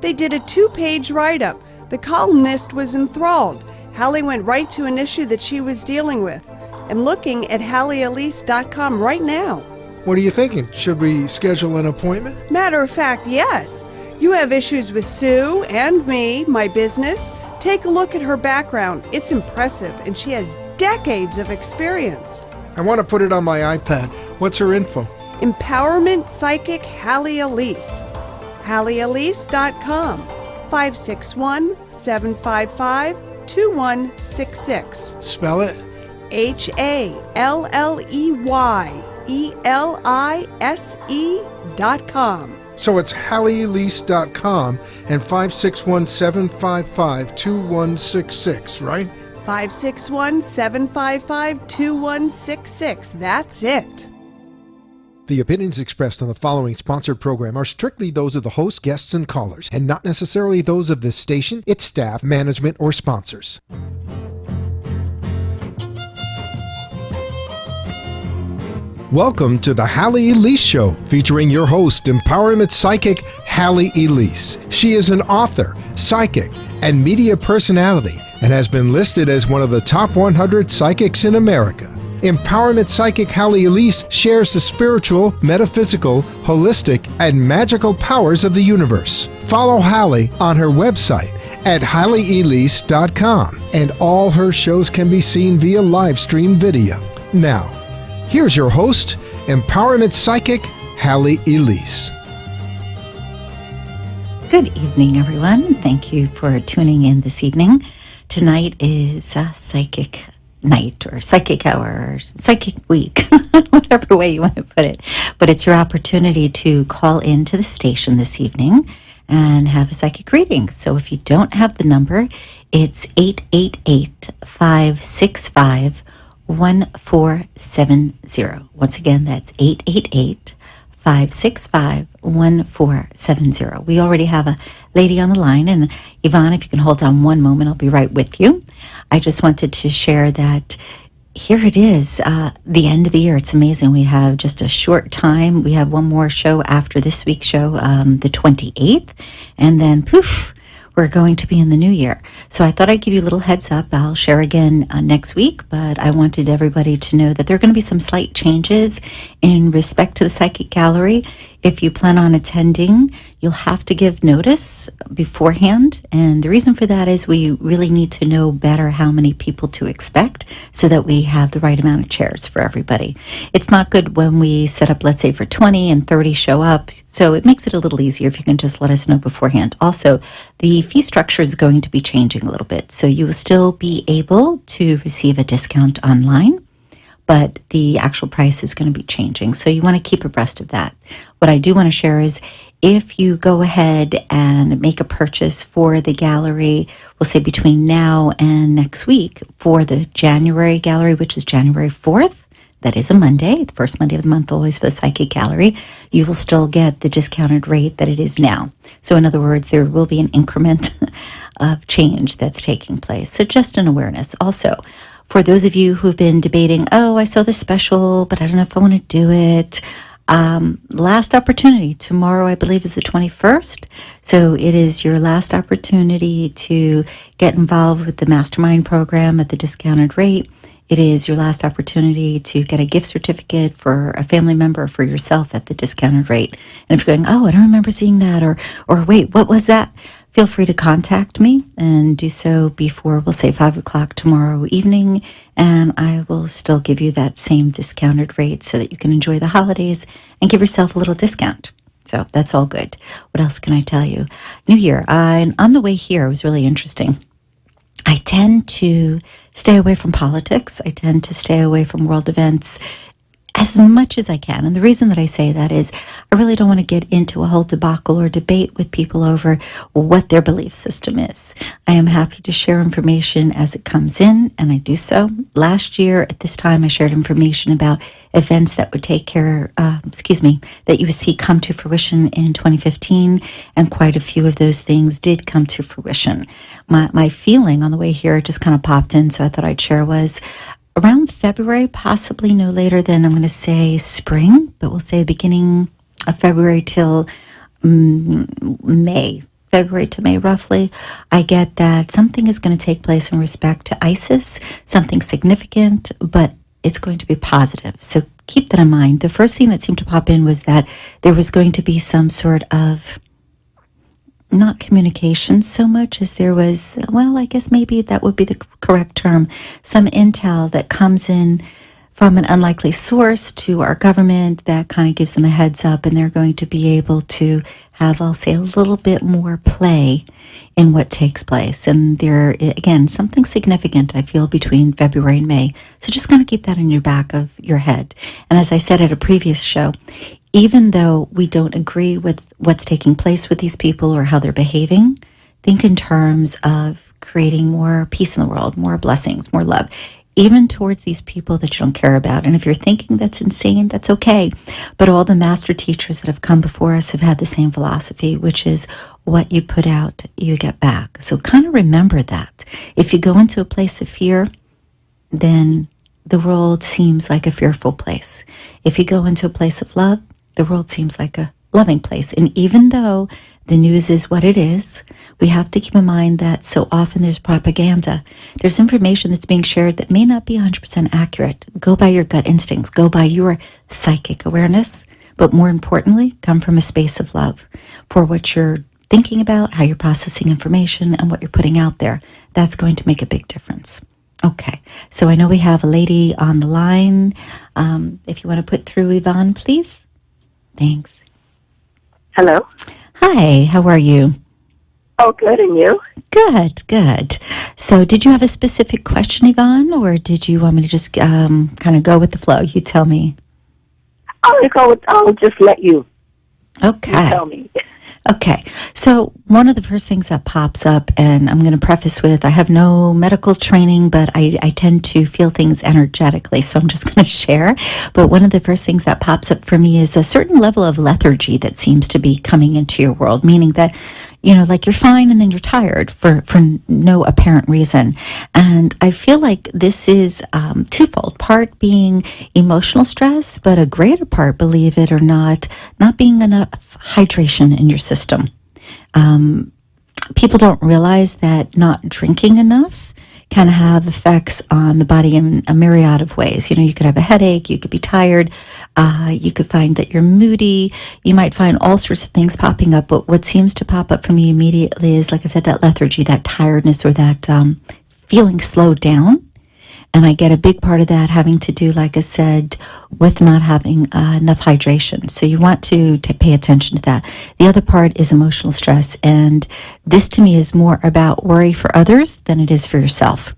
They did a 2-page write-up. The columnist was enthralled. Halley went right to an issue that she was dealing with. I'm looking at HalleyElise.com right now. What are you thinking? Should we schedule an appointment? Matter of fact, yes. You have issues with Sue and me, my business. Take a look at her background. It's impressive, and she has decades of experience. I want to put it on my iPad. What's her info? Empowerment Psychic Halley Elise. HalleyElise.com. 561-755-2166. Spell it. HalleyElise.com. So it's HalleyElise.com and 561-755-2166, right? 561-755-2166. That's it. The opinions expressed on the following sponsored program are strictly those of the host, guests, and callers, and not necessarily those of this station, its staff, management, or sponsors. Welcome to the Halley Elise Show, featuring your host, empowerment psychic Halley Elise. She is an author, psychic, and media personality, and has been listed as one of the top 100 psychics in America. Empowerment psychic Halley Elise shares the spiritual, metaphysical, holistic, and magical powers of the universe. Follow Halley on her website at HalleyElise.com, and all her shows can be seen via live stream video. Now, here's your host, empowerment psychic Halley Elise. Good evening, everyone. Thank you for tuning in this evening. Tonight is Psychic Night or Psychic Hour or Psychic Week, whatever way you want to put it. But it's your opportunity to call into the station this evening and have a psychic reading. So if you don't have the number, it's 888-565-1470. Once again, that's 888-565-1470. We already have a lady on the line, and Yvonne, if you can hold on one moment, I'll be right with you. I just wanted to share that here it is, the end of the year. It's amazing. We have just a short time. We have one more show after this week's show, the 28th, and then poof, we're going to be in the new year. So I thought I'd give you a little heads up. I'll share again next week, but I wanted everybody to know that there are going to be some slight changes in respect to the Psychic Gallery. If you plan on attending, you'll have to give notice beforehand. And the reason for that is we really need to know better how many people to expect so that we have the right amount of chairs for everybody. It's not good when we set up, let's say, for 20 and 30 show up. So it makes it a little easier if you can just let us know beforehand. Also, the fee structure is going to be changing a little bit. So you will still be able to receive a discount online, but the actual price is going to be changing. So you want to keep abreast of that. What I do want to share is if you go ahead and make a purchase for the gallery, we'll say between now and next week for the January gallery, which is January 4th, that is a Monday, the first Monday of the month always for the Psychic Gallery, you will still get the discounted rate that it is now. So in other words, there will be an increment of change that's taking place. So just an awareness. Also, for those of you who've been debating, I saw the special, but I don't know if I want to do it. Last opportunity. Tomorrow, I believe, is the 21st. So it is your last opportunity to get involved with the Mastermind program at the discounted rate. It is your last opportunity to get a gift certificate for a family member or for yourself at the discounted rate. And if you're going, I don't remember seeing that, or wait, what was that? Feel free to contact me and do so before, we'll say 5 o'clock tomorrow evening, and I will still give you that same discounted rate so that you can enjoy the holidays and give yourself a little discount. So that's all good. What else can I tell you? New Year. On the way here, it was really interesting. I tend to stay away from politics. I tend to stay away from world events as much as I can. And the reason that I say that is I really don't want to get into a whole debacle or debate with people over what their belief system is. I am happy to share information as it comes in, and I do so. Last year at this time, I shared information about events that would that you would see come to fruition in 2015, and quite a few of those things did come to fruition. My feeling on the way here, it just kind of popped in, so I thought I'd share, was around February, possibly no later than, I'm going to say spring, but we'll say the beginning of February till May, February to May roughly, I get that something is going to take place in respect to Isis, something significant, but it's going to be positive. So keep that in mind. The first thing that seemed to pop in was that there was going to be some sort of, not communication so much as there was, well, I guess maybe that would be the correct term, some intel that comes in from an unlikely source to our government that kind of gives them a heads up, and they're going to be able to have, I'll say, a little bit more play in what takes place. And there, again, something significant, I feel, between February and May. So just kind of keep that in your back of your head. And as I said at a previous show, even though we don't agree with what's taking place with these people or how they're behaving, think in terms of creating more peace in the world, more blessings, more love, even towards these people that you don't care about. And if you're thinking that's insane, that's okay. But all the master teachers that have come before us have had the same philosophy, which is what you put out, you get back. So kind of remember that. If you go into a place of fear, then the world seems like a fearful place. If you go into a place of love, the world seems like a loving place. And even though the news is what it is, we have to keep in mind that so often there's propaganda. There's information that's being shared that may not be 100% accurate. Go by your gut instincts. Go by your psychic awareness. But more importantly, come from a space of love for what you're thinking about, how you're processing information, and what you're putting out there. That's going to make a big difference. Okay, so I know we have a lady on the line. If you want to put through Yvonne, please. Thanks. Hello. Hi, how are you? Oh, good, and you? Good, good. So did you have a specific question, Yvonne, or did you want me to just kind of go with the flow? You tell me. I'll just let you. Okay. You tell me. Okay, so one of the first things that pops up, and I'm going to preface with, I have no medical training, but I tend to feel things energetically, so I'm just going to share. But one of the first things that pops up for me is a certain level of lethargy that seems to be coming into your world, meaning that, you know, like you're fine and then you're tired for no apparent reason. And I feel like this is twofold, part being emotional stress, but a greater part, believe it or not being enough hydration in your system. People don't realize that not drinking enough can have effects on the body in a myriad of ways. You know, you could have a headache, you could be tired, you could find that you're moody, you might find all sorts of things popping up, but what seems to pop up for me immediately is, like I said, that lethargy, that tiredness, or that feeling slowed down. And I get a big part of that having to do, like I said, with not having enough hydration. So you want to pay attention to that. The other part is emotional stress. And this to me is more about worry for others than it is for yourself.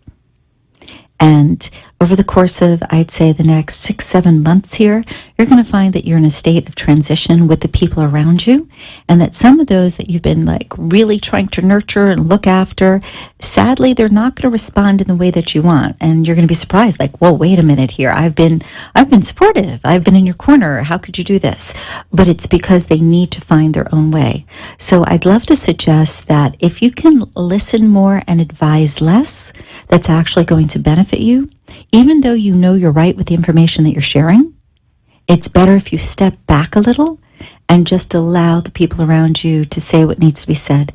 And over the course of, I'd say, the next 6-7 months here, you're going to find that you're in a state of transition with the people around you, and that some of those that you've been like really trying to nurture and look after, sadly, they're not going to respond in the way that you want. And you're going to be surprised, like, whoa, wait a minute here. I've been supportive. I've been in your corner. How could you do this? But it's because they need to find their own way. So I'd love to suggest that if you can listen more and advise less, that's actually going to benefit you. Even though you know you're right with the information that you're sharing, it's better if you step back a little and just allow the people around you to say what needs to be said.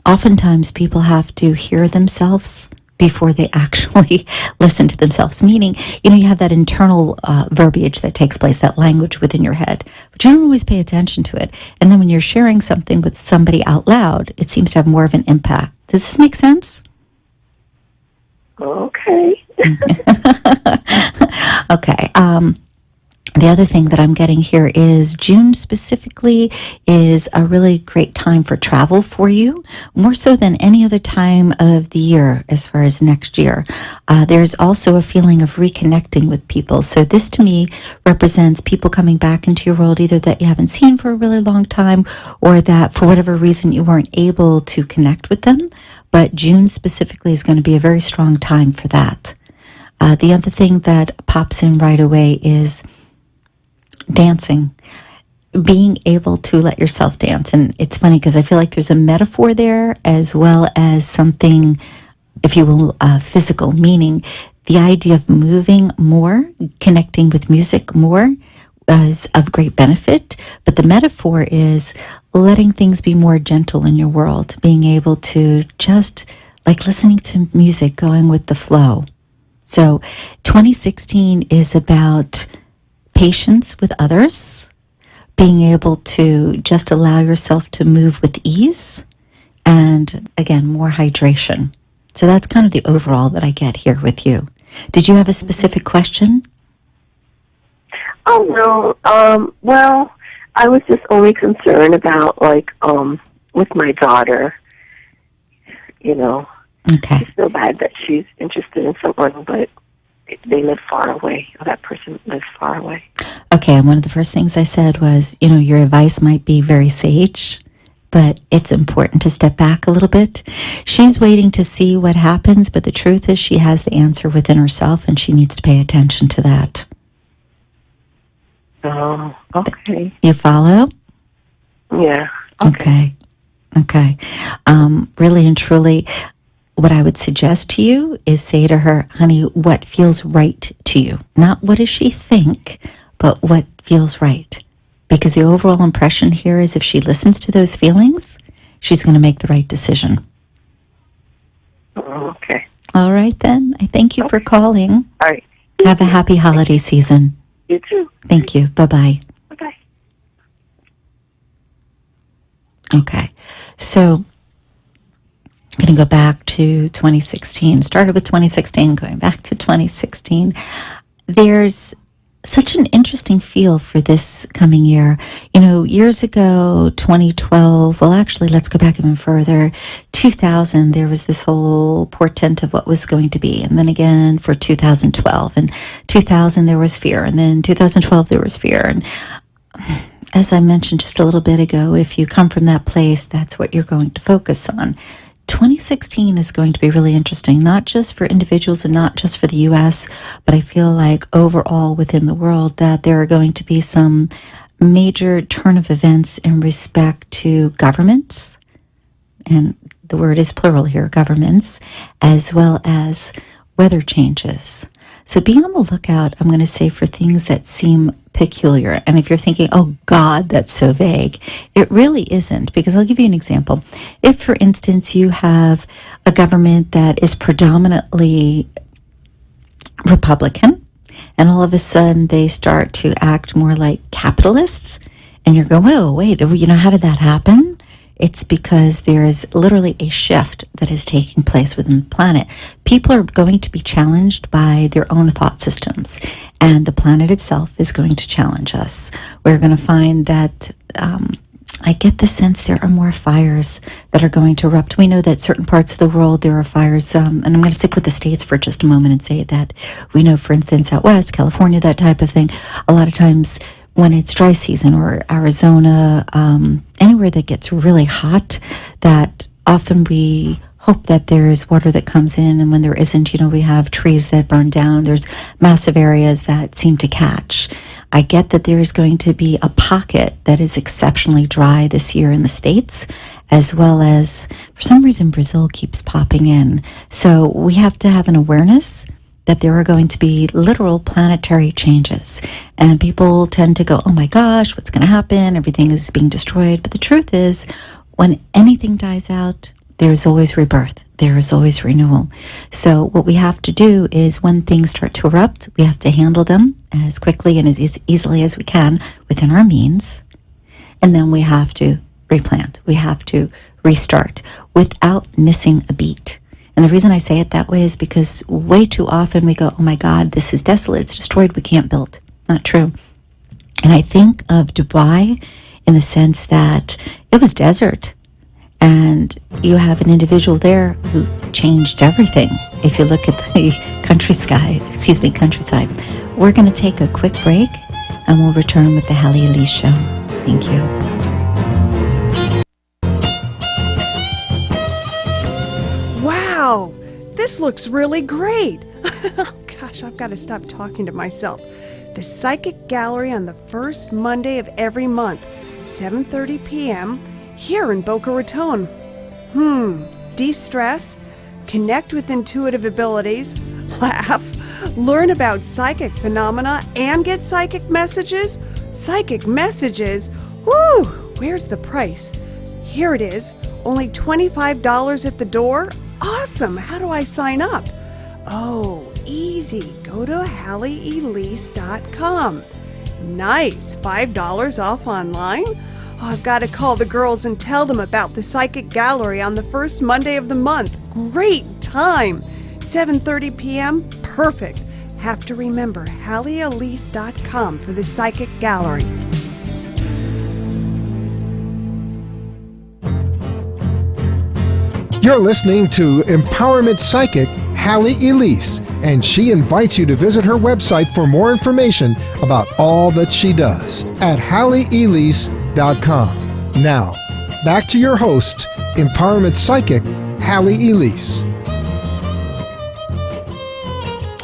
Oftentimes people have to hear themselves before they actually listen to themselves, meaning, you know, you have that internal verbiage that takes place, that language within your head, but you don't always pay attention to it. And then when you're sharing something with somebody out loud, it seems to have more of an impact. Does this make sense? Okay. Okay. The other thing that I'm getting here is June specifically is a really great time for travel for you, more so than any other time of the year as far as next year. There's also a feeling of reconnecting with people. So this to me represents people coming back into your world, either that you haven't seen for a really long time or that for whatever reason you weren't able to connect with them. But June specifically is going to be a very strong time for that. The other thing that pops in right away is dancing, being able to let yourself dance. And it's funny because I feel like there's a metaphor there as well as something, if you will, physical, meaning the idea of moving more, connecting with music more is of great benefit. But the metaphor is letting things be more gentle in your world, being able to just like listening to music, going with the flow. So 2016 is about patience with others, being able to just allow yourself to move with ease, and again, more hydration. So that's kind of the overall that I get here with you. Did you have a specific question? Oh, no. Well, I was just only concerned about, with my daughter, Okay. It's so bad that she's interested in someone, but they live far away. That person lives far away. Okay, and one of the first things I said was, your advice might be very sage, but it's important to step back a little bit. She's waiting to see what happens, but the truth is she has the answer within herself, and she needs to pay attention to that. Oh, okay. You follow? Yeah. Okay. Really and truly, what I would suggest to you is say to her, honey, what feels right to you? Not what does she think, but what feels right. Because the overall impression here is if she listens to those feelings, she's going to make the right decision. Okay. All right, then. I thank you for calling. All right. Have a happy holiday season. You too. Thank you. Bye-bye. Bye-bye. Okay. So I'm going to go back to 2016. Started with 2016, going back to 2016. There's such an interesting feel for this coming year. Years ago, 2012, well, actually, let's go back even further. 2000, there was this whole portent of what was going to be. And then again for 2012. And 2000, there was fear. And then 2012, there was fear. And as I mentioned just a little bit ago, if you come from that place, that's what you're going to focus on. 2016 is going to be really interesting, not just for individuals and not just for the U.S., but I feel like overall within the world that there are going to be some major turn of events in respect to governments, and the word is plural here, governments, as well as weather changes. So be on the lookout, I'm going to say, for things that seem peculiar. And if you're thinking, oh God, that's so vague, it really isn't, because I'll give you an example. If, for instance, you have a government that is predominantly Republican, and all of a sudden they start to act more like capitalists, and you're going, whoa, wait, how did that happen? It's because there is literally a shift that is taking place within the planet. People are going to be challenged by their own thought systems, and the planet itself is going to challenge us. We're going to find that I get the sense there are more fires that are going to erupt. We know that certain parts of the world there are fires, and I'm going to stick with the states for just a moment and say that we know, for instance, out west, California, that type of thing, a lot of times when it's dry season, or Arizona, anywhere that gets really hot, that often we hope that there is water that comes in, and when there isn't, we have trees that burn down. There's massive areas that seem to catch. I get that there is going to be a pocket that is exceptionally dry this year in the States, as well as, for some reason, Brazil keeps popping in. So we have to have an awareness that there are going to be literal planetary changes. And people tend to go, oh my gosh, what's going to happen? Everything is being destroyed. But the truth is, when anything dies out, there is always rebirth. There is always renewal. So what we have to do is, when things start to erupt, we have to handle them as quickly and as easily as we can within our means. And then we have to replant. We have to restart without missing a beat. And the reason I say it that way is because way too often we go, oh my God, this is desolate, it's destroyed, we can't build. Not true. And I think of Dubai in the sense that it was desert. And you have an individual there who changed everything. If you look at the countryside. We're going to take a quick break, and we'll return with the Halley Elise Show. Thank you. Wow, this looks really great. Oh gosh, I've got to stop talking to myself. The Psychic Gallery on the first Monday of every month, 7:30 p.m., here in Boca Raton. De-stress, connect with intuitive abilities, laugh, learn about psychic phenomena, and get psychic messages? Psychic messages? Woo! Where's the price? Here it is. Only $25 at the door? Awesome! How do I sign up? Oh, easy. Go to HalleyElise.com. Nice. $5 off online? Oh, I've got to call the girls and tell them about the Psychic Gallery on the first Monday of the month. Great time! 7:30 p.m.? Perfect. Have to remember HalleyElise.com for the Psychic Gallery. You're listening to Empowerment Psychic Halley Elise, and she invites you to visit her website for more information about all that she does at HalleyElise.com. Now, back to your host, Empowerment Psychic Halley Elise.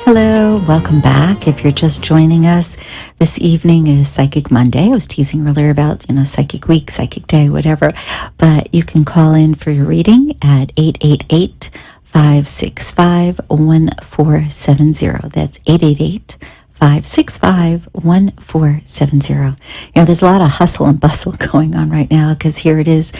Hello, welcome back. If you're just joining us, this evening is Psychic Monday. I was teasing earlier about, Psychic Week, Psychic Day, whatever. But you can call in for your reading at 888-565-1470. That's 888-565-1470. There's a lot of hustle and bustle going on right now because here it is.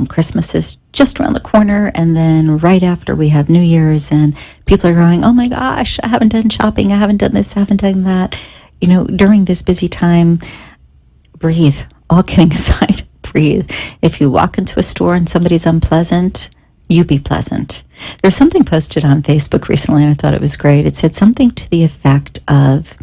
Christmas is just around the corner, and then right after we have New Year's, and people are going, oh my gosh, I haven't done shopping, I haven't done this, I haven't done that. During this busy time, breathe. All kidding aside, breathe. If you walk into a store and somebody's unpleasant, you be pleasant. There's something posted on Facebook recently, and I thought it was great. It said something to the effect of,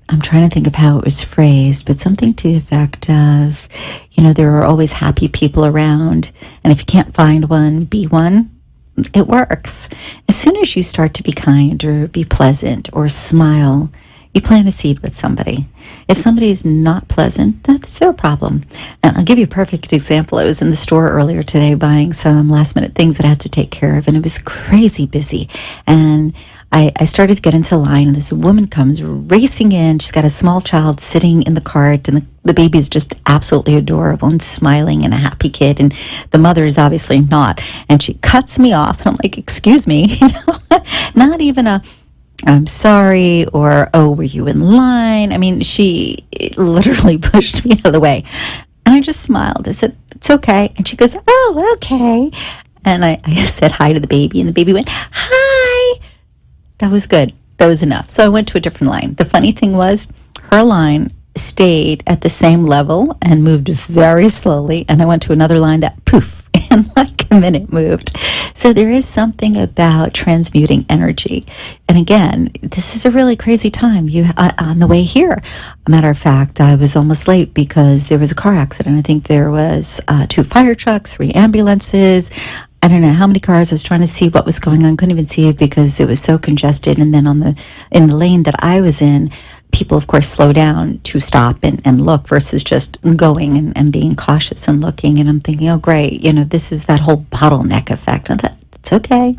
I'm trying to think of how it was phrased, but something to the effect of, there are always happy people around, and if you can't find one, be one. It works. As soon as you start to be kind or be pleasant or smile, you plant a seed with somebody. If somebody's not pleasant, that's their problem. And I'll give you a perfect example. I was in the store earlier today buying some last minute things that I had to take care of, and it was crazy busy. And I started to get into line, and this woman comes racing in. She's got a small child sitting in the cart, and the baby is just absolutely adorable and smiling and a happy kid, and the mother is obviously not. And she cuts me off, and I'm like, excuse me, not even a I'm sorry, or, oh, were you in line? I mean, she literally pushed me out of the way. And I just smiled. I said, it's okay. And she goes, oh, okay. And I said hi to the baby, and the baby went, hi. That was good. That was enough. So I went to a different line. The funny thing was, her line stayed at the same level and moved very slowly. And I went to another line that, poof, in like a minute moved. So there is something about transmuting energy. And again, this is a really crazy time. On the way here, a matter of fact, I was almost late because there was a car accident. I think there was 2 fire trucks, 3 ambulances. I don't know how many cars. I was trying to see what was going on. Couldn't even see it because it was so congested. And then in the lane that I was in, people, of course, slow down to stop and look versus just going and being cautious and looking. And I'm thinking, oh, great. This is that whole bottleneck effect. And I thought, it's okay.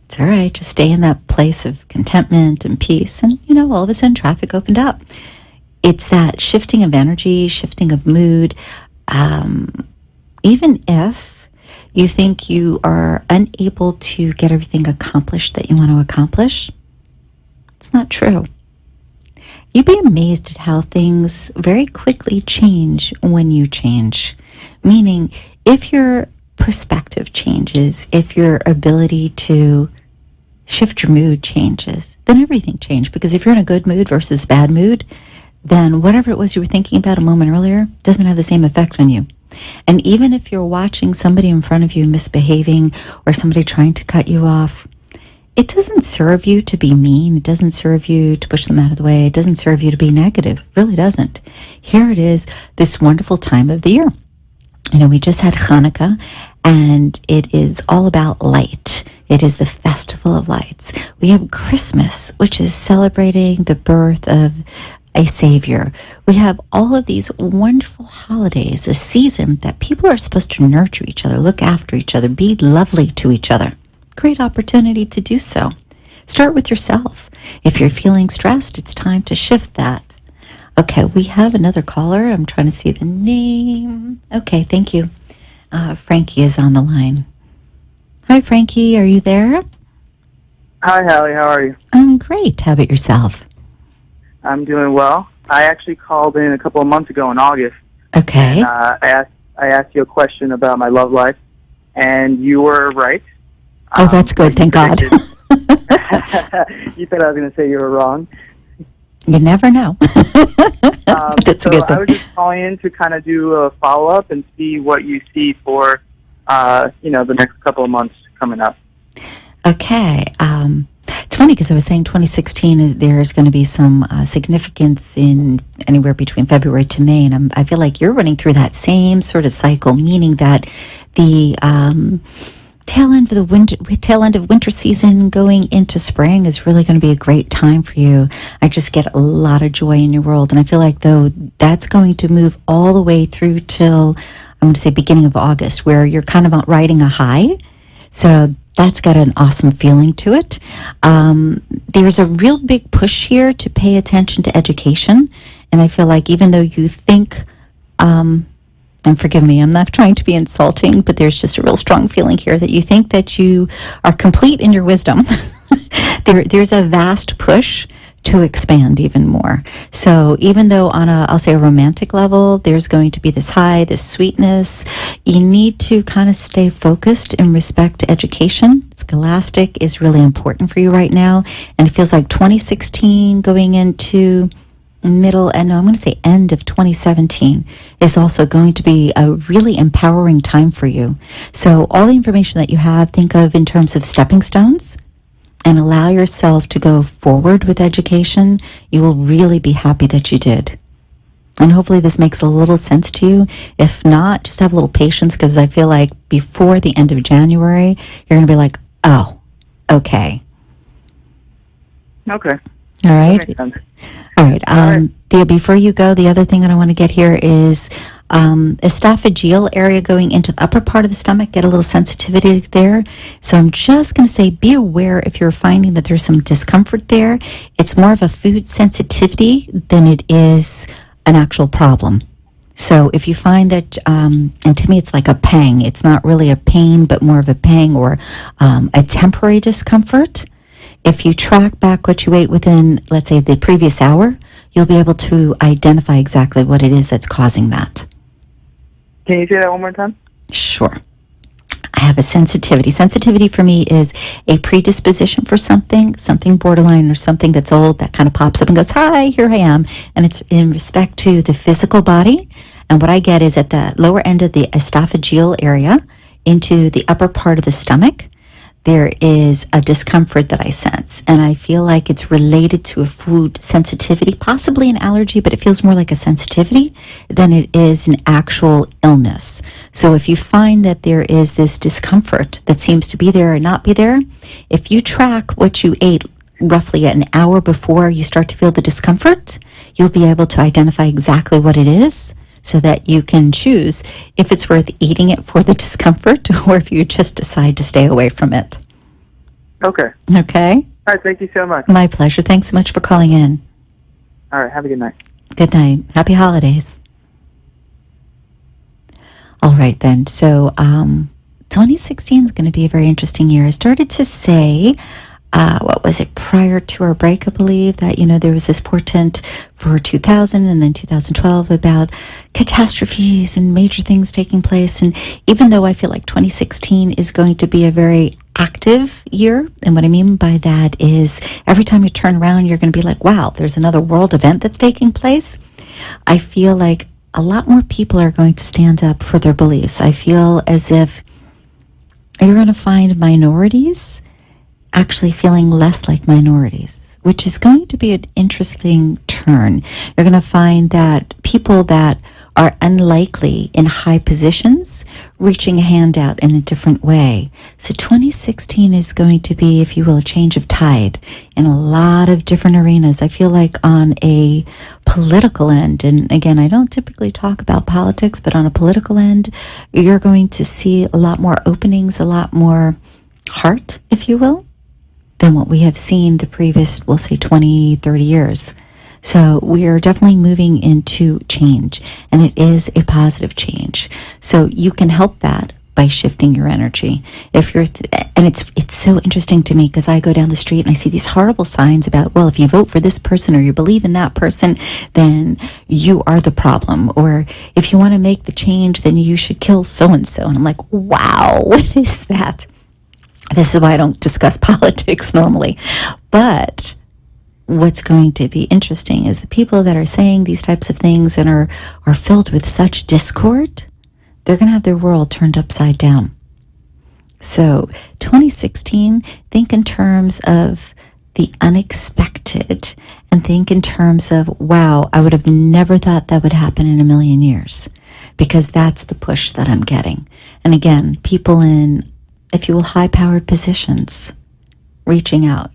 It's all right. Just stay in that place of contentment and peace. And, all of a sudden traffic opened up. It's that shifting of energy, shifting of mood. Even if you think you are unable to get everything accomplished that you want to accomplish, it's not true. You'd be amazed at how things very quickly change when you change. Meaning, if your perspective changes, if your ability to shift your mood changes, then everything changes. Because if you're in a good mood versus a bad mood, then whatever it was you were thinking about a moment earlier doesn't have the same effect on you. And even if you're watching somebody in front of you misbehaving or somebody trying to cut you off, it doesn't serve you to be mean. It doesn't serve you to push them out of the way. It doesn't serve you to be negative. It really doesn't. Here it is, this wonderful time of the year. We just had Hanukkah, and it is all about light. It is the festival of lights. We have Christmas, which is celebrating the birth of a savior. We have all of these wonderful holidays, a season that people are supposed to nurture each other, look after each other, be lovely to each other. Great opportunity to do so. Start with yourself. If you're feeling stressed, it's time to shift that. Okay, we have another caller. I'm trying to see the name. Okay, thank you. Frankie is on the line. Hi, Frankie. Are you there? Hi, Halley. How are you? I'm great. How about yourself? I'm doing well. I actually called in a couple of months ago in August Okay. And, I asked you a question about my love life, and you were right. Oh, that's good. Thank God. You said I was going to say you were wrong. You never know. That's so a good I thing. was just calling in to kind of do a follow-up and see what you see for, the next couple of months coming up. Okay. It's funny because I was saying 2016, there's going to be some significance in anywhere between February to May. And I feel like you're running through that same sort of cycle, meaning that the tail end of winter season going into spring is really going to be a great time for you. I just get a lot of joy in your world. And I feel like, though, that's going to move all the way through till, I'm going to say, beginning of August, where you're kind of riding a high. So that's got an awesome feeling to it. There's a real big push here to pay attention to education. And I feel like even though you think, and forgive me, I'm not trying to be insulting, but there's just a real strong feeling here that you think that you are complete in your wisdom. There's a vast push to expand even more. So even though on I'll say a romantic level, there's going to be this high, this sweetness, you need to kind of stay focused in respect to education. Scholastic is really important for you right now. And it feels like 2016 going into middle, and I'm going to say end of 2017 is also going to be a really empowering time for you. So all the information that you have, think of in terms of stepping stones, and allow yourself to go forward with education. You will really be happy that you did. And hopefully this makes a little sense to you. If not, just have a little patience, because I feel like before the end of January, you're going to be like, oh, okay. Okay. All right. That makes sense. All right. Before you go, the other thing that I want to get here is esophageal area going into the upper part of the stomach. Get a little sensitivity there. So I'm just going to say, be aware if you're finding that there's some discomfort there. It's more of a food sensitivity than it is an actual problem. So if you find that, and to me it's like a pang, it's not really a pain, but more of a pang or a temporary discomfort. If you track back what you ate within, let's say, the previous hour, you'll be able to identify exactly what it is that's causing that. Can you say that one more time? Sure. I have a sensitivity. Sensitivity for me is a predisposition for something borderline or something that's old that kind of pops up and goes, hi, here I am. And it's in respect to the physical body. And what I get is at the lower end of the esophageal area into the upper part of the stomach, there is a discomfort that I sense. And I feel like it's related to a food sensitivity, possibly an allergy, but it feels more like a sensitivity than it is an actual illness. So if you find that there is this discomfort that seems to be there or not be there, if you track what you ate roughly an hour before you start to feel the discomfort, you'll be able to identify exactly what it is, so that you can choose if it's worth eating it for the discomfort or if you just decide to stay away from it. Okay. Okay? All right, thank you so much. My pleasure. Thanks so much for calling in. All right, have a good night. Good night. Happy holidays. All right, then. So 2016 is going to be a very interesting year. I started to say, what was it, prior to our break, I believe, that, there was this portent for 2000 and then 2012 about catastrophes and major things taking place. And even though I feel like 2016 is going to be a very active year, and what I mean by that is every time you turn around, you're going to be like, wow, there's another world event that's taking place. I feel like a lot more people are going to stand up for their beliefs. I feel as if you're going to find minorities actually feeling less like minorities, which is going to be an interesting turn. You're going to find that people that are unlikely in high positions reaching a hand out in a different way. So 2016 is going to be, if you will, a change of tide in a lot of different arenas. I feel like on a political end, and again, I don't typically talk about politics, but on a political end, you're going to see a lot more openings, a lot more heart, if you will, than what we have seen the previous, we'll say 20, 30 years. So we are definitely moving into change, and it is a positive change. So you can help that by shifting your energy. If you're, and it's so interesting to me because I go down the street and I see these horrible signs about, well, if you vote for this person or you believe in that person, then you are the problem. Or if you want to make the change, then you should kill so-and-so. And I'm like, wow, what is that? This is why I don't discuss politics normally. But what's going to be interesting is the people that are saying these types of things and are filled with such discord, they're going to have their world turned upside down. So 2016, think in terms of the unexpected and think in terms of, wow, I would have never thought that would happen in a million years, because that's the push that I'm getting. And again, people in, if you will, high-powered positions reaching out.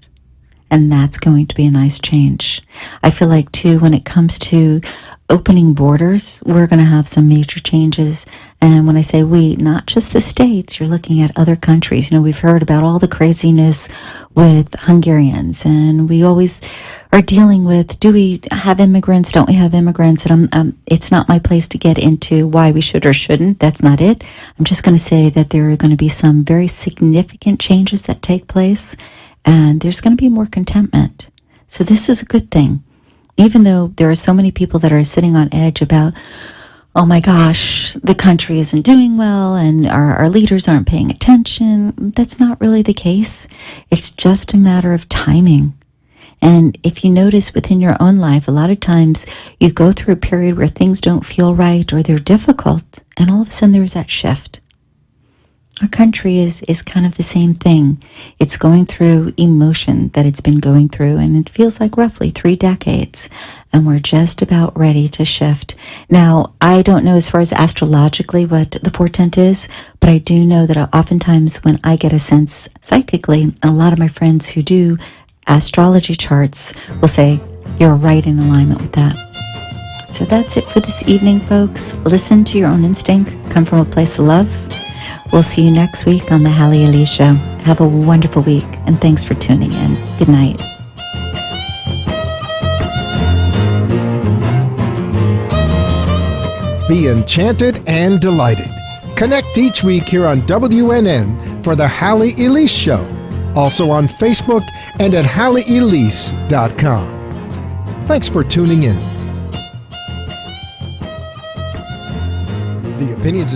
And that's going to be a nice change. I feel like, too, when it comes to opening borders, we're going to have some major changes. And when I say we, not just the States, you're looking at other countries. You know, we've heard about all the craziness with Hungarians, and we always are dealing with, do we have immigrants? Don't we have immigrants? And it's not my place to get into why we should or shouldn't. That's not it. I'm just going to say that there are going to be some very significant changes that take place, and there's going to be more contentment. So this is a good thing. Even though there are so many people that are sitting on edge about, oh my gosh, the country isn't doing well and our leaders aren't paying attention, that's not really the case. It's just a matter of timing. And if you notice within your own life, a lot of times you go through a period where things don't feel right or they're difficult, and all of a sudden there's that shift. Our country is kind of the same thing. It's going through emotion that it's been going through, and it feels like roughly 3 decades, and we're just about ready to shift. Now, I don't know as far as astrologically what the portent is, but I do know that oftentimes when I get a sense psychically, a lot of my friends who do astrology charts will say, you're right in alignment with that. So that's it for this evening, folks. Listen to your own instinct. Come from a place of love. We'll see you next week on the Halley Elise Show. Have a wonderful week, and thanks for tuning in. Good night. Be enchanted and delighted. Connect each week here on WNN for the Halley Elise Show. Also on Facebook and at HalleyElise.com. Thanks for tuning in. The opinions